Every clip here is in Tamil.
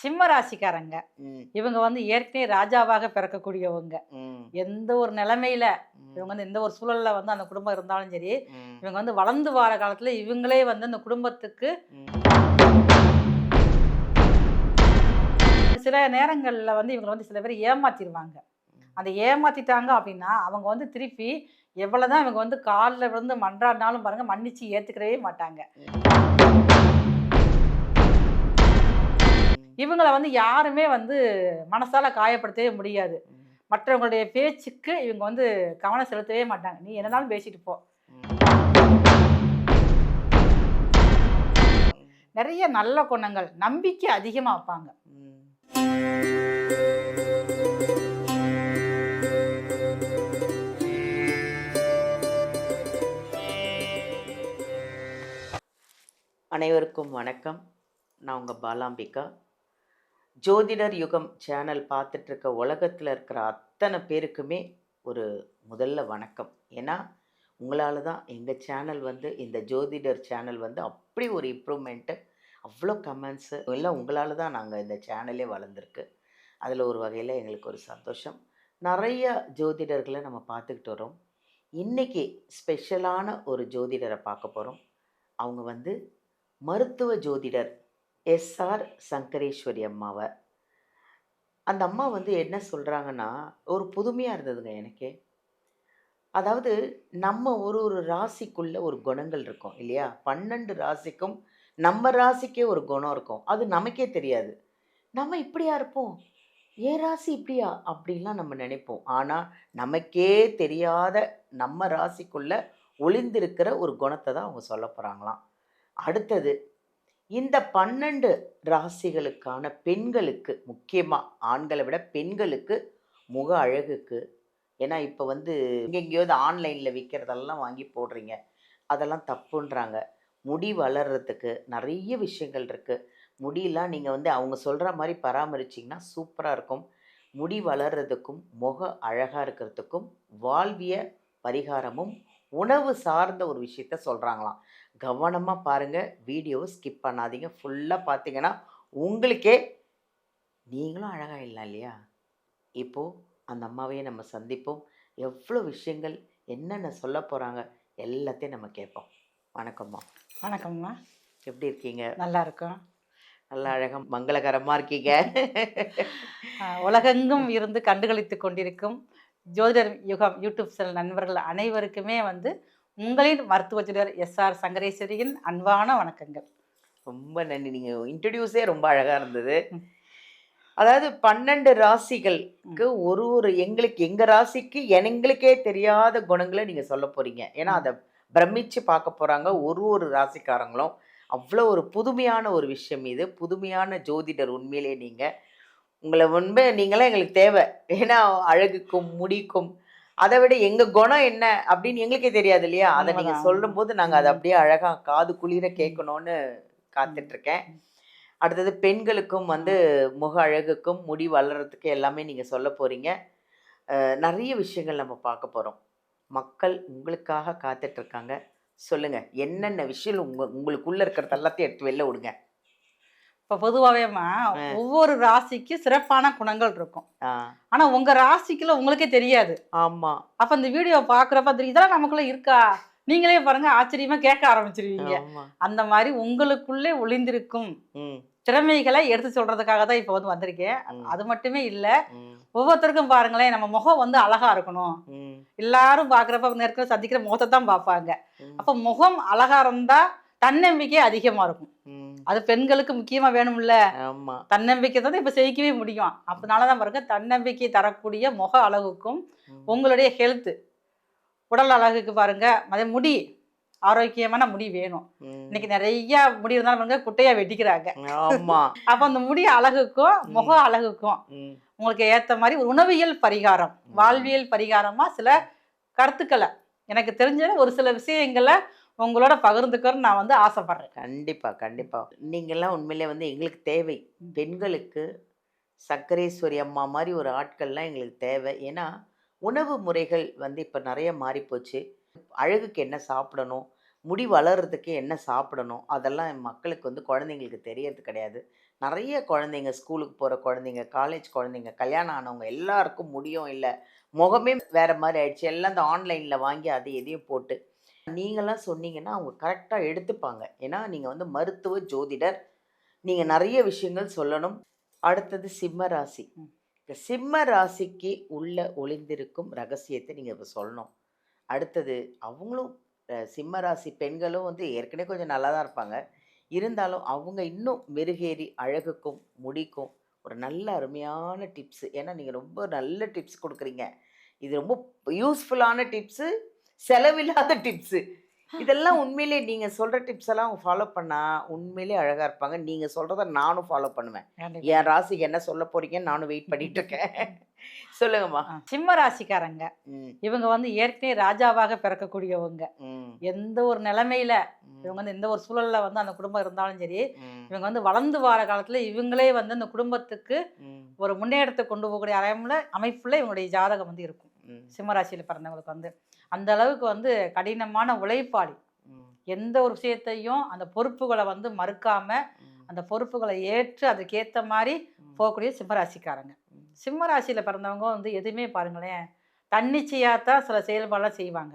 சிம்ம ராசிக்காரங்க. ம். இவங்க வந்து ஏற்கனவே ராஜாவாக பிறக்கக்கூடியவங்க. ம். எந்த ஒரு நிலைமையில, ம். இவங்க வந்து எந்த ஒரு சூழல்ல வந்து அந்த குடும்பம் இருந்தாலும் சரி, ம். இவங்க வந்து வளர்ந்து வார காலத்துல இவங்களே வந்து அந்த குடும்பத்துக்கு ம். சில நேரங்கள்ல வந்து இவங்கள வந்து சில பேர் ஏமாத்திருவாங்க. அந்த ஏமாத்திட்டாங்க அப்டின்னா, அவங்க வந்து திருப்பி எவ்வளதான் இவங்க வந்து கால்ல விழுந்து மன்றாடினாலும் பாருங்க, மன்னிச்சு ஏத்துக்கவே மாட்டாங்க. இவங்கள வந்து யாருமே வந்து மனசால காயப்படுத்தவே முடியாது. மற்றவங்களுடைய பேச்சுக்கு இவங்க வந்து கவனம் செலுத்தவே மாட்டாங்க. நீ என்னனாலும் பேசிட்டு போ. நெறைய நல்ல குணங்கள், நம்பிக்கை அதிகமா வப்பாங்க. அனைவருக்கும் வணக்கம். நான் உங்க பாலாம்பிகா. ஜோதிடர் யுகம் சேனல் பார்த்துட்டு இருக்க உலகத்தில் இருக்கிற அத்தனை பேருக்குமே ஒரு முதல்ல வணக்கம். ஏன்னா உங்களால தான் எங்கள் சேனல் வந்து இந்த ஜோதிடர் சேனல் வந்து அப்படி ஒரு இம்ப்ரூவ்மெண்ட்டு, அவ்வளோ கமெண்ட்ஸு எல்லாம் உங்களால தான் நாங்கள் இந்த சேனலே வளர்ந்துருக்கு. அதில் ஒரு வகையில் எங்களுக்கு ஒரு சந்தோஷம். நிறைய ஜோதிடர்களை நம்ம பார்த்துக்கிட்டு வரோம். இன்றைக்கி ஸ்பெஷலான ஒரு ஜோதிடரை பார்க்க போகிறோம். அவங்க வந்து மருத்துவ ஜோதிடர் எஸ்ஆர் சங்கரேஸ்வரி அம்மாவை. அந்த அம்மா வந்து என்ன சொல்கிறாங்கன்னா, ஒரு புதுமையாக இருந்ததுங்க எனக்கே. அதாவது நம்ம ஒரு ஒரு ராசிக்குள்ள ஒரு குணங்கள் இருக்கும் இல்லையா? 12 ராசிக்கும் நம்ம ராசிக்கே ஒரு குணம் இருக்கும். அது நமக்கே தெரியாது. நம்ம இப்படியா இருப்போம்? என் ராசி இப்படியா? அப்படிலாம் நம்ம நினைப்போம். ஆனால் நமக்கே தெரியாத நம்ம ராசிக்குள்ள ஒளிந்திருக்கிற ஒரு குணத்தை தான் அவங்க சொல்ல போகிறாங்களாம். அடுத்தது, இந்த 12 ராசிகளுக்கான பெண்களுக்கு, முக்கியமா ஆண்களை விட பெண்களுக்கு முக அழகுக்கு, ஏன்னா இப்போ வந்து எங்கெங்கேயாவது ஆன்லைனில் விற்கிறதெல்லாம் வாங்கி போடுறீங்க, அதெல்லாம் தப்புன்றாங்க. முடி வளர்கிறதுக்கு நிறைய விஷயங்கள் இருக்குது. முடியெல்லாம் நீங்கள் வந்து அவங்க சொல்கிற மாதிரி பராமரிச்சிங்கன்னா சூப்பராக இருக்கும். முடி வளர்கிறதுக்கும் முக அழகாக இருக்கிறதுக்கும் வாழ்விய பரிகாரமும் உணவு சார்ந்த ஒரு விஷயத்த சொல்கிறாங்களாம். கவனமாக பாருங்கள், வீடியோவை ஸ்கிப் பண்ணாதீங்க. ஃபுல்லாக பார்த்தீங்கன்னா உங்களுக்கே நீங்களும் அழகாயிடலாம் இல்லையா? இப்போது அந்த அம்மாவையே நம்ம சந்திப்போம். எவ்வளோ விஷயங்கள் என்னென்ன சொல்ல போகிறாங்க எல்லாத்தையும் நம்ம கேட்போம். வணக்கம்மா. வணக்கம்மா. எப்படி இருக்கீங்க? நல்லா இருக்கோம். நல்லா அழகாக மங்களகரமாக இருக்கீங்க. உலகெங்கும் இருந்து கண்டுகளித்துக் கொண்டிருக்கும் ஜோதிடர் யுகம் யூடியூப் சேனல் நண்பர்கள் அனைவருக்குமே வந்து உங்களின் மருத்துவ ஜோதிடர் எஸ்ஆர் சங்கரேஸ்வரியின் அன்பான வணக்கங்கள். ரொம்ப நன்றி. நீங்கள் இன்ட்ரடியூஸே ரொம்ப அழகாக இருந்தது. ம். அதாவது 12 ராசிகளுக்கு ஒரு ஒரு எங்களுக்கு எங்கள் ராசிக்கு எங்களுக்கே தெரியாத குணங்களை நீங்கள் சொல்ல போகிறீங்க. ஏன்னா அதை பிரமிச்சு பார்க்க போகிறாங்க ஒரு ஒரு ராசிக்காரங்களும். அவ்வளோ ஒரு புதுமையான ஒரு விஷயம் இது. புதுமையான ஜோதிடர் உண்மையிலே நீங்கள். உங்களை உண்மை நீங்களாம் எங்களுக்கு தேவை. ஏன்னா அழகுக்கும் முடிக்கும் அதை விட எங்கள் குணம் என்ன அப்படின்னு எங்களுக்கே தெரியாது இல்லையா? அதை நீங்கள் சொல்லும்போது நாங்கள் அதை அப்படியே அழகாக காது குளிர கேட்கணும்னு காத்துட்ருக்கேன். அடுத்தது பெண்களுக்கும் வந்து முக அழகுக்கும் முடி வளர்கிறதுக்கு எல்லாமே நீங்கள் சொல்ல போகிறீங்க. நிறைய விஷயங்கள் நம்ம பார்க்க போகிறோம். மக்கள் உங்களுக்காக காத்துட்ருக்காங்க. சொல்லுங்கள், என்னென்ன விஷயம் உங்களுக்குள்ளே இருக்கிறது எல்லாத்தையும் எடுத்து வெளில விடுங்க. இப்போ பொதுவாகவேம்மா ஒவ்வொரு ராசிக்கும் சிறப்பான குணங்கள் இருக்கும். ஆனால் உங்கள் ராசிக்குள்ள உங்களுக்கே தெரியாது. ஆமாம். அப்போ இந்த வீடியோ பார்க்குறப்ப இதெல்லாம் நமக்குள்ளே இருக்கா? நீங்களே பாருங்க, ஆச்சரியமாக கேட்க ஆரம்பிச்சிருவீங்க. அந்த மாதிரி உங்களுக்குள்ளே ஒளிந்திருக்கும் திறமைகளை எடுத்து சொல்றதுக்காக தான் இப்போ வந்து வந்திருக்கேன். அது மட்டுமே இல்லை, ஒவ்வொருத்தருக்கும் பாருங்களேன், நம்ம முகம் வந்து அழகா இருக்கணும். எல்லாரும் பார்க்குறப்ப நேரத்தில் சந்திக்கிற முகத்தை தான் பார்ப்பாங்க. அப்போ முகம் அழகா இருந்தா தன்னம்பிக்கை அதிகமா இருக்கும். அது பெண்களுக்கு முக்கியமா வேணும்ல. தன்னம்பிக்கை தான் இப்ப செய்யவே முடியும். அதனாலதான் பாருங்க, தன்னம்பிக்கை தரக்கூடிய முக அழகுக்கும் உங்களுடைய ஹெல்த் உடல் அழகுக்கு பாருங்க, அதே முடி ஆரோக்கியமான முடி வேணும். இன்னைக்கு நிறைய முடி இருந்தாலும் பாருங்க குட்டையா வெட்டிக்கிறாங்க. அப்ப அந்த முடி அழகுக்கும் முக அழகுக்கும் உங்களுக்கு ஏத்த மாதிரி ஒரு உணவியல் பரிகாரம், வாழ்வியல் பரிகாரமா சில கருத்துக்களை, எனக்கு தெரிஞ்ச ஒரு சில விஷயங்களை உங்களோட பகிர்ந்துக்கன்னு நான் வந்து ஆசைப்படுறேன். கண்டிப்பாக கண்டிப்பாக. நீங்கள்லாம் உண்மையிலே வந்து எங்களுக்கு தேவை. பெண்களுக்கு சக்கரேஸ்வரி அம்மா மாதிரி ஒரு ஆட்கள்லாம் எங்களுக்கு தேவை. ஏன்னா உணவு முறைகள் வந்து இப்போ நிறைய மாறிப்போச்சு. அழகுக்கு என்ன சாப்பிடணும், முடி வளர்கிறதுக்கு என்ன சாப்பிடணும் அதெல்லாம் மக்களுக்கு வந்து குழந்தைங்களுக்கு தெரியறது கிடையாது. நிறைய குழந்தைங்க, ஸ்கூலுக்கு போகிற குழந்தைங்க, காலேஜ் குழந்தைங்க, கல்யாணம் ஆனவங்க எல்லாருக்கும் முடியும் இல்லை, முகமே வேறு மாதிரி ஆயிடுச்சு. எல்லாம் இந்த ஆன்லைனில் வாங்கி அதை எதையும் போட்டு நீங்களாம் சொன்னீங்கன்னா அவங்க கரெக்டாக எடுத்துப்பாங்க. ஏன்னா நீங்கள் வந்து மருத்துவ ஜோதிடர், நீங்கள் நிறைய விஷயங்கள் சொல்லணும். அடுத்தது சிம்ம ராசி. இந்த சிம்ம ராசிக்கு உள்ள ஒளிந்திருக்கும் ரகசியத்தை நீங்கள் இப்போ சொல்லணும். அடுத்தது அவங்களும் சிம்ம ராசி பெண்களும் வந்து ஏற்கனவே கொஞ்சம் நல்லா தான் இருப்பாங்க. இருந்தாலும் அவங்க இன்னும் மெருகேறி அழகுக்கும் முடிக்கும் ஒரு நல்ல அருமையான டிப்ஸு. ஏன்னா நீங்கள் ரொம்ப நல்ல டிப்ஸ் கொடுக்குறீங்க. இது ரொம்ப யூஸ்ஃபுல்லான டிப்ஸு, செலவில்லாத டிப்ஸு. இதெல்லாம் உண்மையிலே நீங்கள் சொல்கிற டிப்ஸ் எல்லாம் அவங்க ஃபாலோ பண்ணால் உண்மையிலே அழகாக இருப்பாங்க. நீங்கள் சொல்கிறத நானும் ஃபாலோ பண்ணுவேன். என் ராசிக்கு என்ன சொல்ல போறீங்கன்னு நானும் வெயிட் பண்ணிட்டு இருக்கேன். சொல்லுங்கம்மா. சிம்ம ராசிக்காரங்க இவங்க வந்து ஏற்கனவே ராஜாவாக பிறக்கக்கூடியவங்க. எந்த ஒரு நிலைமையில இவங்க வந்து எந்த ஒரு சூழல்ல வந்து அந்த குடும்பம் இருந்தாலும் சரி, இவங்க வந்து வளர்ந்து வர காலத்துல இவங்களே வந்து அந்த குடும்பத்துக்கு ஒரு முன்னேற்றத்தை கொண்டு போகக்கூடிய அமைப்புல இவங்களுடைய ஜாதகம் வந்து இருக்கும். சிம்மராசியில பிறந்தவங்களுக்கு வந்து அந்த அளவுக்கு வந்து கடினமான உழைப்பாளி. எந்த ஒரு விஷயத்தையும் அந்த பொறுப்புகளை வந்து மறுக்காம அந்த பொறுப்புகளை ஏற்று அதுக்கேற்ற மாதிரி போகக்கூடிய சிம்மராசிக்காரங்க. சிம்மராசியில் பிறந்தவங்க வந்து எதுவுமே பாருங்களேன், தன்னிச்சையாக தான் சில செயல்பாடெல்லாம் செய்வாங்க.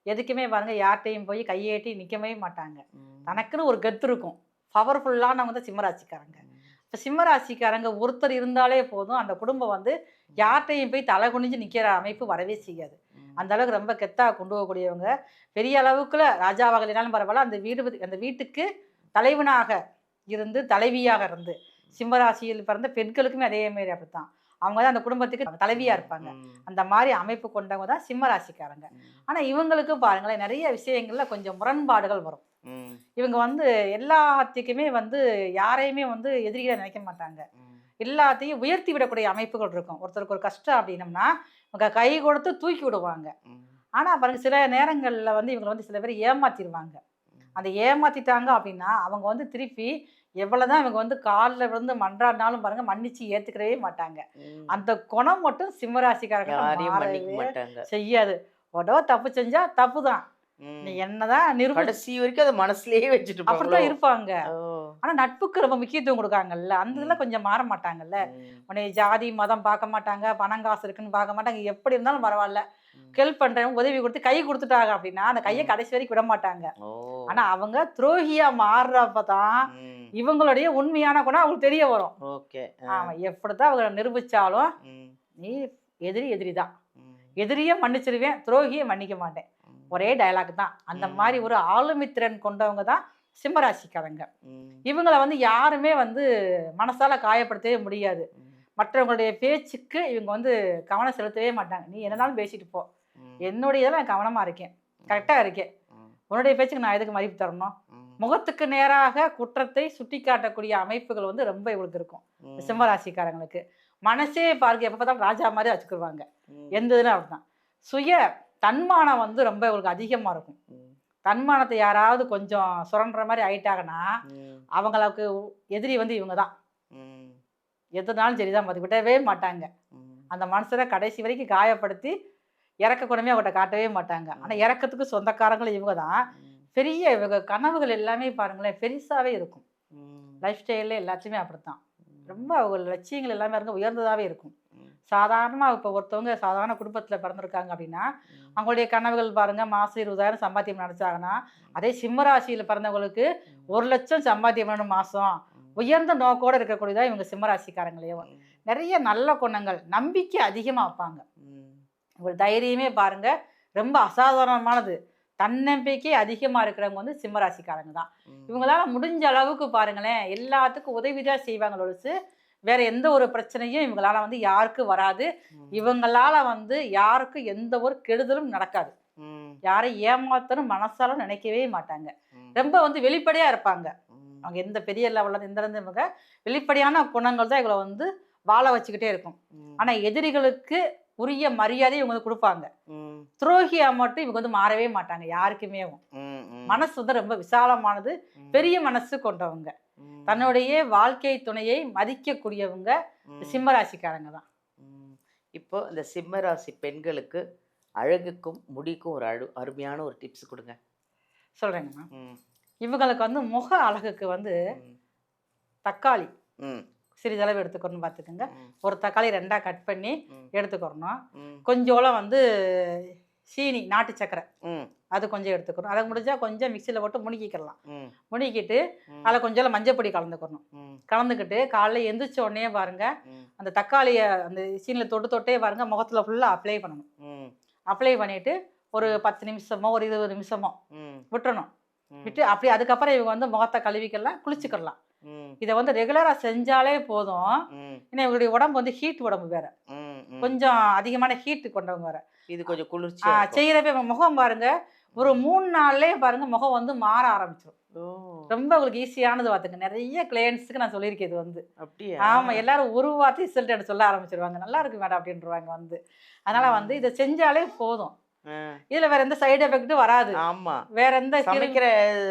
எதுக்குமே பாருங்கள் யார்கிட்டையும் போய் கையேட்டி நிற்கவே மாட்டாங்க. தனக்குன்னு ஒரு கெத்து இருக்கும். பவர்ஃபுல்லானவங்க தான் சிம்மராசிக்காரங்க. இப்போ சிம்மராசிக்காரங்க ஒருத்தர் இருந்தாலே போதும், அந்த குடும்பம் வந்து யார்கிட்டையும் போய் தலை குனிஞ்சு நிற்கிற அமைப்பு வரவே செய்யாது. அந்த அளவுக்கு ரொம்ப கெத்தாக கொண்டு போகக்கூடியவங்க. பெரிய அளவுக்குள்ள ராஜாவாக இல்லைனாலும் பரவாயில்ல, அந்த வீட்டுக்கு தலைவனாக இருந்து தலைவியாக இருந்து, சிம்மராசியில் பிறந்த பெண்களுக்குமே அதே மாரி அப்படித்தான். அவங்க தான் அந்த குடும்பத்துக்கு தலைவியாக இருப்பாங்க. அந்த மாதிரி அமைப்பு கொண்டவங்க தான் சிம்மராசிக்காரங்க. ஆனால் இவங்களுக்கும் பாருங்களேன் நிறைய விஷயங்கள்ல கொஞ்சம் முரண்பாடுகள் வரும். இவங்க வந்து எல்லாத்துக்குமே வந்து யாரையுமே வந்து எதிரிகளை நினைக்க மாட்டாங்க. எல்லாத்தையும் உயர்த்தி விடக்கூடிய அமைப்புகள் இருக்கும். ஒருத்தருக்கு ஒரு கஷ்டம் அப்படின்னம்னா இவங்க கை கொடுத்து தூக்கி விடுவாங்க. ஆனால் பாருங்க சில நேரங்களில் வந்து இவங்க வந்து சில பேர் ஏமாத்திடுவாங்க. அந்த ஏமாத்திட்டாங்க அப்படின்னா அவங்க வந்து திருப்பி எவ்வளவுதான் இவங்க வந்து காலில் விழுந்து மன்றாடினாலும் பாருங்க மன்னிச்சு ஏத்துக்கவே மாட்டாங்க. அந்த குணம் மட்டும் சிம்மராசிக்காரங்க செய்யாது. உடவ தப்பு செஞ்சா தப்பு தான், நீ என்னதான் கடைசி வரைக்கும் அதை மனசுலயே வச்சுட்டு அப்படித்தான் இருப்பாங்க. ஆனா நட்புக்கு ரொம்ப முக்கியத்துவம் கொடுக்காங்கல்ல, அந்த இதெல்லாம் கொஞ்சம் மாற மாட்டாங்கல்ல. உன்னை ஜாதி மதம் பார்க்க மாட்டாங்க, பணம் காசு இருக்குன்னு பார்க்க மாட்டாங்க. எப்படி இருந்தாலும் பரவாயில்ல, ஹெல்ப் பண்றவங்க உதவி கொடுத்து கை கொடுத்துட்டாங்க அப்படின்னா அந்த கையை கடைசி வரைக்கும் விட மாட்டாங்க. ஆனா அவங்க துரோகியா மாறுறப்பதான் இவங்களுடைய உண்மையான குணம் அவங்களுக்கு தெரிய வரும். ஆமா, எப்படித்தான் அவங்க நிரூபிச்சாலும் நீ எதிரிதான், எதிரியே மன்னிச்சிருவேன், துரோகியை மன்னிக்க மாட்டேன், ஒரே டயலாக் தான். அந்த மாதிரி ஒரு ஆளுமை திறன் கொண்டவங்க தான் சிம்மராசிக்காரங்க. இவங்களை வந்து யாருமே வந்து மனசால காயப்படுத்தவே முடியாது. மற்றவங்களுடைய பேச்சுக்கு இவங்க வந்து கவனம் செலுத்தவே மாட்டாங்க. நீ என்னன்னாலும் பேசிட்டு போ, என்னுடைய இதெல்லாம் நான் கவனமா இருக்கேன், கரெக்டா இருக்கேன், உன்னுடைய பேச்சுக்கு நான் எதுக்கு மதிப்பு தரணும். முகத்துக்கு நேராக குற்றத்தை சுட்டி காட்டக்கூடிய அமைப்புகள் வந்து ரொம்ப இவங்களுக்கு இருக்கும் சிம்மராசிக்காரங்களுக்கு. மனசே பாருங்க எப்ப பார்த்தாலும் ராஜா மாதிரி வச்சுக்கிடுவாங்க. எந்த இதுல அப்படிதான். சுய தன்மானம் வந்து ரொம்ப இவங்களுக்கு அதிகமா இருக்கும். தன்மானத்தை யாராவது கொஞ்சம் சுரண்ட மாதிரி ஆயிட்டாங்கன்னா அவங்களுக்கு எதிரி வந்து இவங்க தான். எதுனாலும் சரிதான், பார்த்து விடவே மாட்டாங்க. அந்த மனுஷரை கடைசி வரைக்கும் காயப்படுத்தி இறக்க குணமே அவங்கள்ட்ட காட்டவே மாட்டாங்க. ஆனால் இறக்கத்துக்கு சொந்தக்காரங்களும் இவங்க தான். பெரிய இவங்க கனவுகள் எல்லாமே பாருங்களேன் பெருசாவே இருக்கும். லைஃப் ஸ்டைலில் எல்லாத்தையுமே அப்படித்தான். ரொம்ப அவங்க லட்சியங்கள் எல்லாமே இருக்க உயர்ந்ததாகவே இருக்கும். சாதாரணமாக இப்போ ஒருத்தவங்க சாதாரண குடும்பத்தில் பிறந்திருக்காங்க அப்படின்னா அவங்களுடைய கனவுகள் பாருங்கள் மாதம் 20,000 சம்பாத்தியம் நினச்சாங்கன்னா, அதே சிம்மராசியில் பிறந்தவங்களுக்கு 1,00,000 சம்பாத்தியம் பண்ணணும் மாதம். உயர்ந்த நோக்கோடு இருக்கக்கூடியதான் இவங்க சிம்மராசிக்காரங்களையோ. நிறைய நல்ல குணங்கள், நம்பிக்கை அதிகமாக வைப்பாங்க. உங்கள் தைரியமே பாருங்க ரொம்ப அசாதாரணமானது. தன்னம்பிக்கை அதிகமாக இருக்கிறவங்க வந்து சிம்மராசிக்காரங்க தான். இவங்களால முடிஞ்ச அளவுக்கு பாருங்களேன் எல்லாத்துக்கும் உதவிதான் செய்வாங்க ஒழிச்சு வேற எந்த ஒரு பிரச்சனையும் இவங்களால வந்து யாருக்கும் வராது. இவங்களால வந்து யாருக்கும் எந்த ஒரு கெடுதலும் நடக்காது. யாரை ஏமாத்தணும் மனசாலும் நினைக்கவே மாட்டாங்க. ரொம்ப வந்து வெளிப்படையா இருப்பாங்க. அவங்க எந்த பெரிய லெவலில் எந்த இவங்க வெளிப்படையான குணங்கள் தான் இவங்களை வந்து வாழ வச்சுக்கிட்டே இருக்கும். ஆனா எதிரிகளுக்கு உரிய மரியாதை இவங்க வந்து கொடுப்பாங்க. துரோகியா மட்டும் இவங்க வந்து மாறவே மாட்டாங்க யாருக்குமே. மனசு வந்து ரொம்ப விசாலமானது, பெரிய மனசு கொண்டவங்க. தன்னுடைய வாழ்க்கை துணையை மதிக்கக்கூடியவங்க சிம்மராசிக்காரங்க தான். இப்போ இந்த சிம்மராசி பெண்களுக்கு அழகுக்கும் முடிக்கும் ஒரு அருமையான ஒரு டிப்ஸ் கொடுங்க. சொல்கிறேங்கம்மா. இவங்களுக்கு வந்து முக அழகுக்கு வந்து தக்காளி சிறிதளவு எடுத்துக்கணும் பார்த்துக்கோங்க. ஒரு தக்காளி 2ஆக கட் பண்ணி எடுத்துக்கிறணும். கொஞ்சோളം வந்து சீனி, நாட்டு சக்கரை அது கொஞ்சம் எடுத்துக்கணும். அதை முடிஞ்சால் கொஞ்சம் மிக்சியில் போட்டு முணுக்கிக்கலாம். முணுக்கிட்டு அதில் கொஞ்சம் மஞ்சள் பொடி கலந்துக்கணும். கலந்துக்கிட்டு காலைல எந்திரிச்ச உடனே பாருங்கள், அந்த தக்காளியை அந்த சீனியில் தொட்டே பாருங்கள், முகத்தில் ஃபுல்லாக அப்ளை பண்ணணும். அப்ளை பண்ணிவிட்டு ஒரு 10 நிமிஷமோ ஒரு 20 நிமிஷமோ விட்டுறணும். விட்டு அப்படி அதுக்கப்புறம் இவங்க வந்து முகத்தை கழுவிக்கலாம், குளிச்சுக்கலாம். இதை வந்து ரெகுலராக செஞ்சாலே போதும். ஏன்னா இவங்களுடைய உடம்பு வந்து ஹீட் உடம்பு வேற, கொஞ்சம் அதிகமான ஹீட் கொண்டவங்க வேற. இது கொஞ்சம் குளிர்ச்சி செய்யறப்ப முகம் பாருங்க, ஒரு 3 நாள்லயே பாருங்க முகம் வந்து மாற ஆரம்பிச்சிடும். ரொம்ப உங்களுக்கு ஈஸியானது பார்த்துங்க. நிறைய கிளையன்ட்ஸுக்கு நான் சொல்லியிருக்கேன் இது வந்து. அப்படியே ஆமா, எல்லாரும் ஒரு வார்த்தை ரிசல்ட் எடுத்து சொல்ல ஆரம்பிச்சிருவாங்க, நல்லா இருக்கு மேடம் அப்படின்றவாங்க வந்து. அதனால வந்து இதை செஞ்சாலே போதும். இதுல வேற எந்த சைடு எஃபெக்ட்டும் வராது. ஆமா, வேற எந்த சமைக்கிற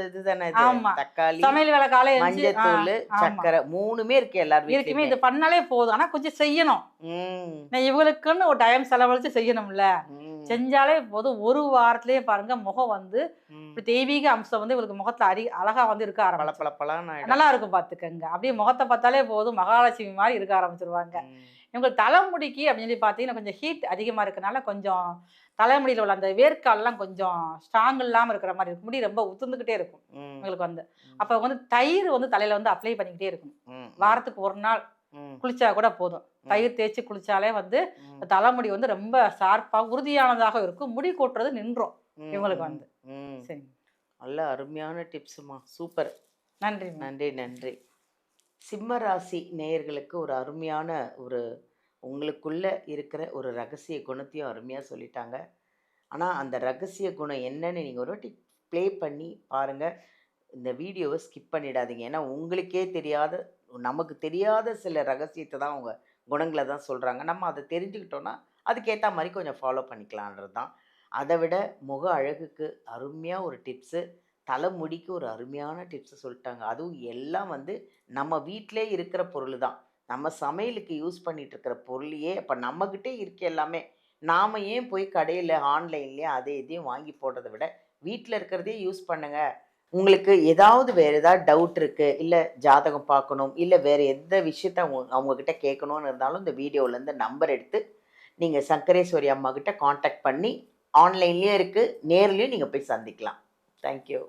இதுதானே இது. ஆமா, தக்காளி, சமையல் வேலை, காலையில மஞ்சத்தூள், சக்கரை 3மே இருக்கு எல்லார் வீட்லயுமே. இது பண்ணாலே போதும். ஆனா கொஞ்சம் செய்யணும். நான் இவங்களுக்குன்னு ஒரு டைம் செலவழிச்சு செய்யணும்ல. செஞ்சாலே போதும். ஒரு வாரத்திலேயே பாருங்க முகம் வந்து தெய்வீக அம்சம் வந்து இவங்களுக்கு முகத்துல அழகா வந்து இருக்க ஆரம்பிச்சு நல்லா இருக்கும் பாத்துக்கங்க. அப்படியே முகத்தை பார்த்தாலே போதும், மகாலட்சுமி மாதிரி இருக்க ஆரம்பிச்சிருவாங்க. இவங்களுக்கு தலைமுடிக்கு அப்படின்னு சொல்லி பார்த்தீங்கன்னா கொஞ்சம் ஹீட் அதிகமாக இருக்கனால கொஞ்சம் தலைமுடியில் உள்ள அந்த வேர்க்காலெலாம் கொஞ்சம் ஸ்ட்ராங் இல்லாமல் இருக்கிற மாதிரி இருக்கும். முடி ரொம்ப உதிர்ந்துக்கிட்டே இருக்கும் இவங்களுக்கு வந்து. அப்போ வந்து தயிர் வந்து தலையில் வந்து அப்ளை பண்ணிக்கிட்டே இருக்கணும். வாரத்துக்கு ஒரு நாள் குளிச்சா கூட போதும். தயிர் தேய்ச்சி குளிச்சாலே வந்து தலைமுடி வந்து ரொம்ப ஷார்ப்பாக உறுதியானதாக இருக்கும். முடி கொட்டுறது நின்றோம் இவங்களுக்கு வந்து. சரி, நல்ல அருமையான டிப்ஸுமா, சூப்பர். நன்றி நன்றி நன்றி. சிம்ம ராசி நேயர்களுக்கு ஒரு அருமையான ஒரு உங்களுக்குள்ளே இருக்கிற ஒரு ரகசிய குணத்தையும் அருமையாக சொல்லிட்டாங்க. ஆனால் அந்த ரகசிய குணம் என்னன்னு நீங்கள் ஒரு வாட்டி ப்ளே பண்ணி பாருங்கள். இந்த வீடியோவை ஸ்கிப் பண்ணிடாதீங்க. ஏன்னா உங்களுக்கே தெரியாத, நமக்கு தெரியாத சில ரகசியத்தை தான் அவங்க குணங்களை தான் சொல்கிறாங்க. நம்ம அதை தெரிஞ்சுக்கிட்டோன்னா அதுக்கேற்ற மாதிரி கொஞ்சம் ஃபாலோ பண்ணிக்கலான்றது தான். அதை விட முக அழகுக்கு அருமையாக ஒரு டிப்ஸு, தலைமுடிக்கு ஒரு அருமையான டிப்ஸு சொல்லிட்டாங்க. அதுவும் எல்லாம் வந்து நம்ம வீட்டிலே இருக்கிற பொருள் தான். நம்ம சமையலுக்கு யூஸ் பண்ணிகிட்டு இருக்கிற பொருளையே இப்போ நம்மக்கிட்டே இருக்க எல்லாமே. நாம் ஏன் போய் கடையில் ஆன்லைன்லேயே அதை இதையும் வாங்கி போடுறதை விட வீட்டில் இருக்கிறதே யூஸ் பண்ணுங்கள். உங்களுக்கு ஏதாவது வேறு ஏதாவது டவுட் இருக்குது, இல்லை ஜாதகம் பார்க்கணும், இல்லை வேறு எந்த விஷயத்த அவங்கக்கிட்ட கேட்கணுன்னு இருந்தாலும் இந்த வீடியோவிலேருந்து நம்பர் எடுத்து நீங்கள் சங்கரேஸ்வரி அம்மாக்கிட்ட காண்டாக்ட் பண்ணி ஆன்லைன்லேயே இருக்குது, நேர்லேயும் நீங்கள் போய் சந்திக்கலாம். தேங்க்யூ.